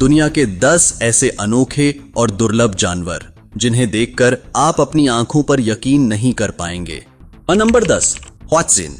दुनिया के 10 ऐसे अनोखे और दुर्लभ जानवर जिन्हें देखकर आप अपनी आंखों पर यकीन नहीं कर पाएंगे। और नंबर 10, ह्वात्सिन,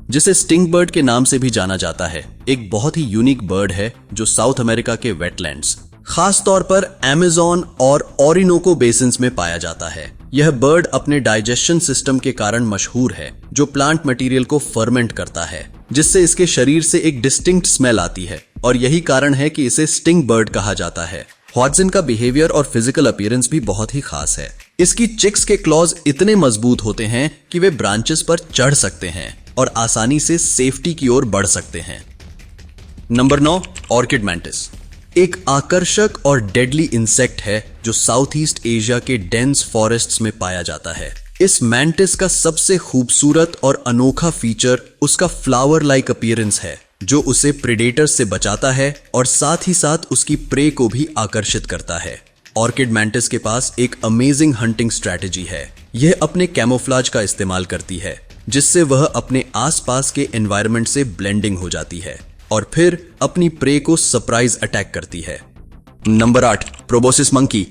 जिसे स्टिंग बर्ड के नाम से भी जाना जाता है, एक बहुत ही यूनिक बर्ड है जो साउथ अमेरिका के वेटलैंड्स, खास तौर पर अमेज़न और ओरिनोको बेसिन्स में पाया जाता है। यह बर्ड अपने डाइजेशन सिस्टम के कारण मशहूर है, जो प्लांट मटेरियल को फर्मेंट करता है, जिससे इसके शरीर से एक डिस्टिंक्ट स्मेल आती है, और यही कारण है कि इसे स्टिंग बर्ड कहा जाता है। ह्वात्सिन का बिहेवियर और फिजिकल अपीयरेंस भी बहुत ही खास है। इसकी चिक्स के क्लॉज इतने मजबूत होते हैं कि वे ब्रांचेस पर चढ़ सकते हैं और आसानी से सेफ्टी की ओर बढ़ सकते हैं। नंबर 9, ऑर्किड मैंटिस, एक आकर्षक और डेडली इंसेक्ट है जो साउथ ईस्ट एशिया के डेंस फॉरेस्ट्स में पाया जाता है। इस मैंटिस का सबसे खूबसूरत और अनोखा फीचर उसका फ्लावर लाइक अपीयरेंस है, जो उसे प्रेडेटर्स से बचाता है और साथ ही साथ उसकी प्रे को भी आकर्षित करता है। ऑर्किड मैंटिस के पास एक अमेजिंग हंटिंग स्ट्रैटेजी है। यह अपने कैमोफ्लाज का इस्तेमाल करती है, जिससे वह अपने आसपास के एनवायरनमेंट से ब्लेंडिंग हो जाती है और फिर अपनी प्रे को सरप्राइज अटैक करती है। नंबर 8, प्रोबोसिस मंकी,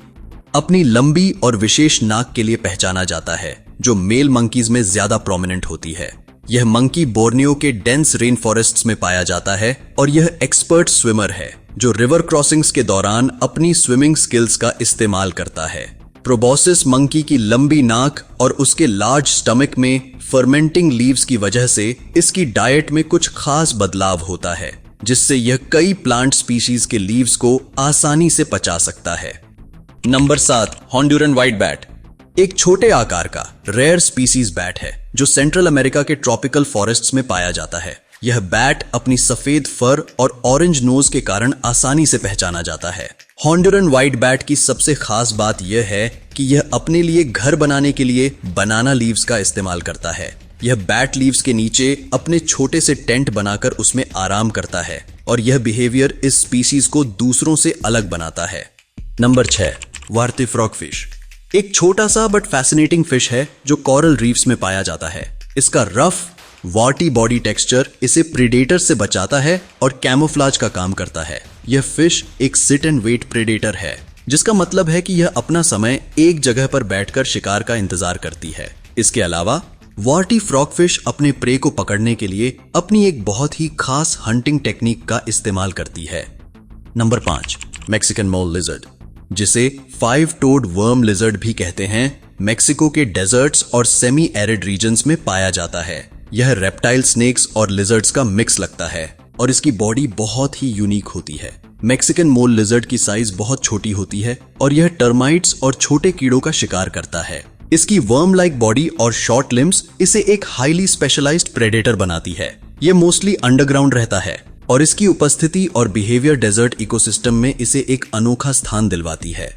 अपनी लंबी और विशेष नाक के लिए पहचाना जाता है, जो मेल मंकीज में ज्यादा प्रोमिनेंट होती है। यह मंकी बोर्नियो के डेंस रेन फॉरेस्ट्स में पाया जाता है और यह एक्सपर्ट स्विमर है, जो रिवर क्रॉसिंग्स के दौरान अपनी स्विमिंग स्किल्स का इस्तेमाल करता है। प्रोबोसिस मंकी की लंबी नाक और उसके लार्ज स्टमक में फर्मेंटिंग लीव्स की वजह से इसकी डाइट में कुछ खास बदलाव होता है, जिससे यह कई प्लांट स्पीशीज के लीव्स को आसानी से पचा सकता है। नंबर 7, होंडुरन व्हाइट बैट, एक छोटे आकार का रेयर स्पीसीज बैट है जो सेंट्रल अमेरिका के ट्रॉपिकल फॉरेस्ट्स में पाया जाता है। यह बैट अपनी सफेद फर और ऑरेंज नोज के कारण आसानी से पहचाना जाता है। होंडुरन व्हाइट बैट की सबसे खास बात यह है कि यह अपने लिए घर बनाने के लिए बनाना लीव्स का इस्तेमाल करता है। यह बैट लीव्स के नीचे अपने छोटे से टेंट बनाकर उसमें आराम करता है और यह बिहेवियर इस स्पीसीज को दूसरों से अलग बनाता है। नंबर 6, वार्ते फ्रॉगफिश, एक छोटा सा बट फैसिनेटिंग फिश है जो कोरल रीफ्स में पाया जाता है। इसका रफ वार्टी बॉडी टेक्सचर इसे प्रेडेटर से बचाता है और कैमोफ्लाज का काम करता है। यह फिश एक सिट एंड वेट प्रेडेटर है, जिसका मतलब है कि यह अपना समय एक जगह पर बैठकर शिकार का इंतजार करती है। इसके अलावा वार्टी फ्रॉगफिश अपने प्रे को पकड़ने के लिए अपनी एक बहुत ही खास हंटिंग टेक्निक का इस्तेमाल करती है। नंबर 5, मैक्सिकन मोल लिजर्ड, जिसे 5-टोड वर्म लिजर्ड भी कहते हैं, मेक्सिको के डेजर्ट्स और सेमी एरिड रीजन्स में पाया जाता है। यह रेप्टाइल स्नेक्स और लिजर्ड्स का मिक्स लगता है और इसकी बॉडी बहुत ही यूनिक होती है। मैक्सिकन मोल लिजर्ड की साइज बहुत छोटी होती है और यह टर्माइट्स और छोटे कीड़ों का शिकार करता है। इसकी वर्म लाइक बॉडी और शॉर्ट लिम्स इसे एक हाईली स्पेशलाइज्ड प्रेडेटर बनाती है। यह मोस्टली अंडरग्राउंड रहता है और इसकी उपस्थिति और बिहेवियर डेजर्ट इकोसिस्टम में इसे एक अनोखा स्थान दिलवाती है।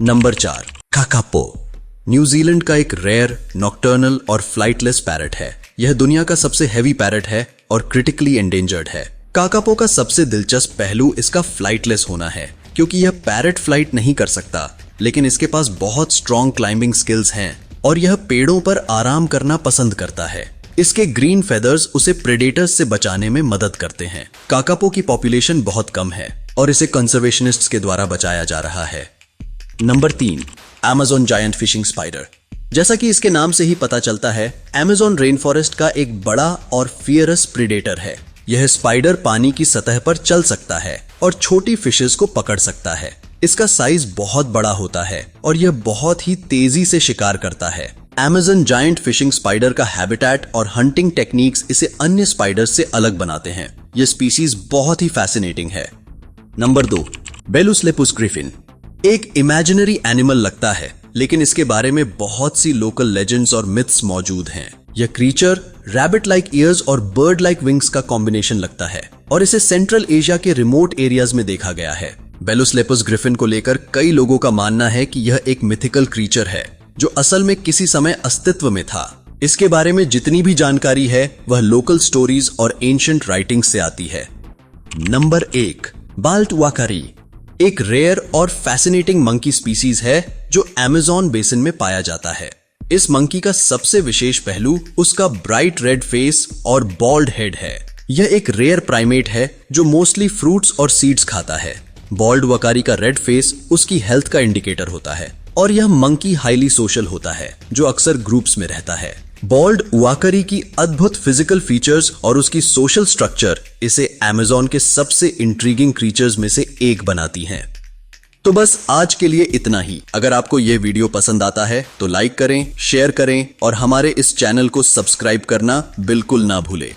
नंबर 4, काकापो, न्यूजीलैंड का एक रेयर नॉक्टर्नल और फ्लाइटलेस पैरट है। यह दुनिया का सबसे हैवी पैरट है और क्रिटिकली एंडेंजर्ड है। काकापो का सबसे दिलचस्प पहलू इसका फ्लाइटलेस होना है, क्योंकि यह पैरट फ्लाइट नहीं कर सकता, लेकिन इसके पास बहुत स्ट्रॉन्ग क्लाइंबिंग स्किल्स हैं और यह पेड़ों पर आराम करना पसंद करता है। इसके ग्रीन फेदर्स उसे प्रेडेटर्स से बचाने में मदद करते हैं। काकापो की पॉपुलेशन बहुत कम है और इसे कंजर्वेशनिस्ट्स के द्वारा बचाया जा रहा है। Number 3, Amazon giant fishing spider, जैसा कि इसके नाम से ही पता चलता है, अमेज़न रेन फॉरेस्ट का एक बड़ा और फियरस प्रेडेटर है। यह स्पाइडर पानी की सतह पर चल सकता है और छोटी फिशेस को पकड़ सकता है। इसका साइज बहुत बड़ा होता है और यह बहुत ही तेजी से शिकार करता है। अमेज़न जायंट फिशिंग स्पाइडर का हैबिटेट और हंटिंग टेक्निक्स इसे अन्य स्पाइडर्स से अलग बनाते हैं। यह स्पीसीज बहुत ही फैसिनेटिंग है। नंबर 2, बेलुस लेपुस ग्रिफिन, एक इमेजिनरी एनिमल लगता है, लेकिन इसके बारे में बहुत सी लोकल लेजेंड्स और मिथ्स मौजूद हैं। यह क्रीचर रैबिट लाइक ईयर्स और बर्ड लाइक विंग्स का कॉम्बिनेशन लगता है और इसे सेंट्रल एशिया के रिमोट एरियाज में देखा गया है। बेलुस लेपुस ग्रिफिन को लेकर कई लोगों का मानना है कि यह एक मिथिकल क्रीचर है जो असल में किसी समय अस्तित्व में था। इसके बारे में जितनी भी जानकारी है वह लोकल स्टोरीज और एंशिएंट राइटिंग्स से आती है। नंबर 1, बाल्टवाकारी, एक रेयर और फैसिनेटिंग मंकी स्पीसीज है जो अमेज़न बेसिन में पाया जाता है। इस मंकी का सबसे विशेष पहलू उसका ब्राइट रेड फेस और बॉल्ड हेड है। यह एक रेयर प्राइमेट है जो मोस्टली फ्रूट्स और सीड्स खाता है। बॉल्ड वकारी का रेड फेस उसकी हेल्थ का इंडिकेटर होता है और यह मंकी हाईली सोशल होता है जो अक्सर ग्रुप्स में रहता है। बॉल्ड वाकरी की अद्भुत फिजिकल फीचर्स और उसकी सोशल स्ट्रक्चर इसे अमेज़न के सबसे इंट्रीगिंग क्रीचर्स में से एक बनाती हैं। तो बस आज के लिए इतना ही। अगर आपको यह वीडियो पसंद आता है तो लाइक करें, शेयर करें और हमारे इस चैनल को सब्सक्राइब करना बिल्कुल ना भूलें।